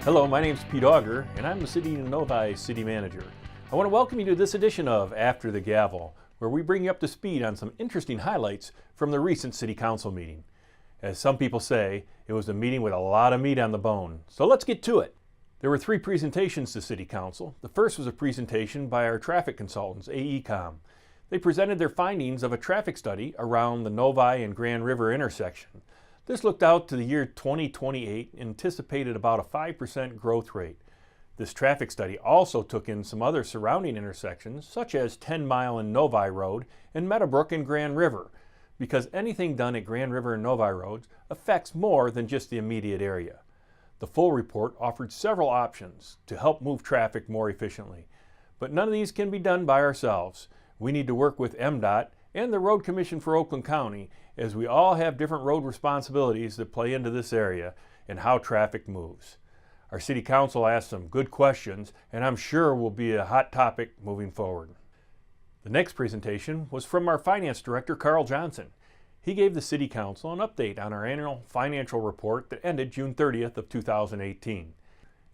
Hello, my name's Pete Auger, and I'm the City of Novi City Manager. I want to welcome you to this edition of After the Gavel, where we bring you up to speed on some interesting highlights from the recent City Council meeting. As some people say, it was a meeting with a lot of meat on the bone, so let's get to it. There were 3 presentations to City Council. The first was a presentation by our traffic consultants, AECom. They presented their findings of a traffic study around the Novi and Grand River intersection. This looked out to the year 2028 and anticipated about a 5% growth rate. This traffic study also took in some other surrounding intersections, such as 10 Mile and Novi Road and Meadowbrook and Grand River, because anything done at Grand River and Novi Roads affects more than just the immediate area. The full report offered several options to help move traffic more efficiently, but none of these can be done by ourselves. We need to work with MDOT and the Road Commission for Oakland County, as we all have different road responsibilities that play into this area and how traffic moves. Our City Council asked some good questions, and I'm sure will be a hot topic moving forward. The next presentation was from our Finance Director, Carl Johnson. He gave the City Council an update on our annual financial report that ended June 30th of 2018.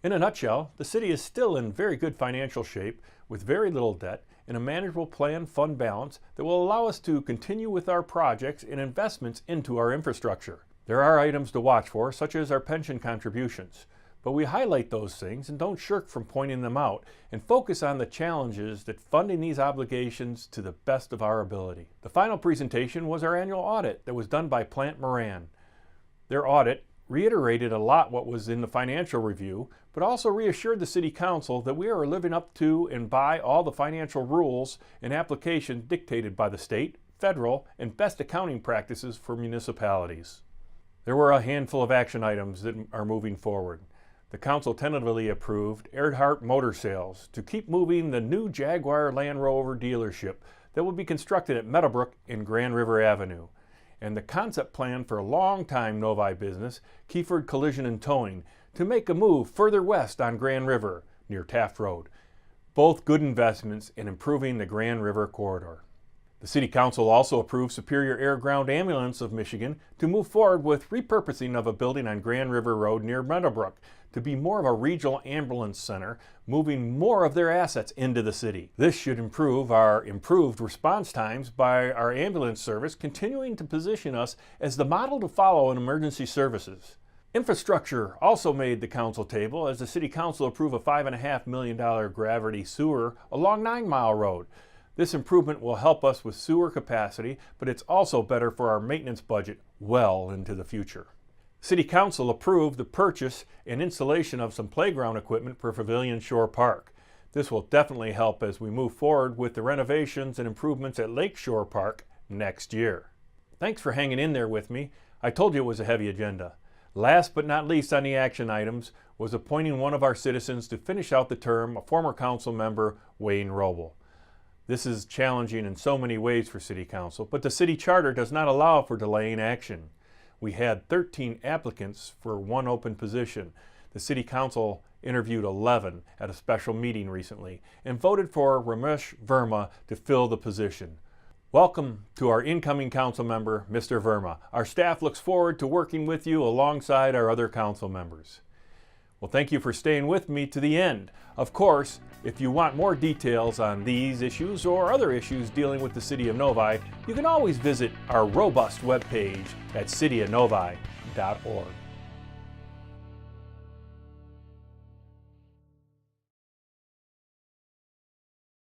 In a nutshell, the city is still in very good financial shape with very little debt and a manageable planned fund balance that will allow us to continue with our projects and investments into our infrastructure. There are items to watch for, such as our pension contributions, but we highlight those things and don't shirk from pointing them out and focus on the challenges that funding these obligations to the best of our ability. The final presentation was our annual audit that was done by Plant Moran. Their audit reiterated a lot what was in the financial review, but also reassured the City Council that we are living up to and by all the financial rules and applications dictated by the state, federal, and best accounting practices for municipalities. There were a handful of action items that are moving forward. The Council tentatively approved Earhart Motor Sales to keep moving the new Jaguar Land Rover dealership that will be constructed at Meadowbrook and Grand River Avenue, and the concept plan for a long-time Novi business, Keyford Collision and Towing, to make a move further west on Grand River near Taft Road. Both good investments in improving the Grand River corridor. The City Council also approved Superior Air Ground Ambulance of Michigan to move forward with repurposing of a building on Grand River Road near Meadowbrook to be more of a regional ambulance center, moving more of their assets into the city. This should improve our improved response times by our ambulance service, continuing to position us as the model to follow in emergency services. Infrastructure also made the council table as the City Council approved a $5.5 million gravity sewer along 9 Mile Road. This improvement will help us with sewer capacity, but it's also better for our maintenance budget well into the future. City Council approved the purchase and installation of some playground equipment for Pavilion Shore Park. This will definitely help as we move forward with the renovations and improvements at Lake Shore Park next year. Thanks for hanging in there with me. I told you it was a heavy agenda. Last but not least on the action items was appointing one of our citizens to finish out the term, a former council member, Wayne Roble. This is challenging in so many ways for City Council, but the city charter does not allow for delaying action. We had 13 applicants for one open position. The City Council interviewed 11 at a special meeting recently and voted for Ramesh Verma to fill the position. Welcome to our incoming council member, Mr. Verma. Our staff looks forward to working with you alongside our other council members. Well, thank you for staying with me to the end. Of course, if you want more details on these issues or other issues dealing with the City of Novi, you can always visit our robust webpage at cityofnovi.org.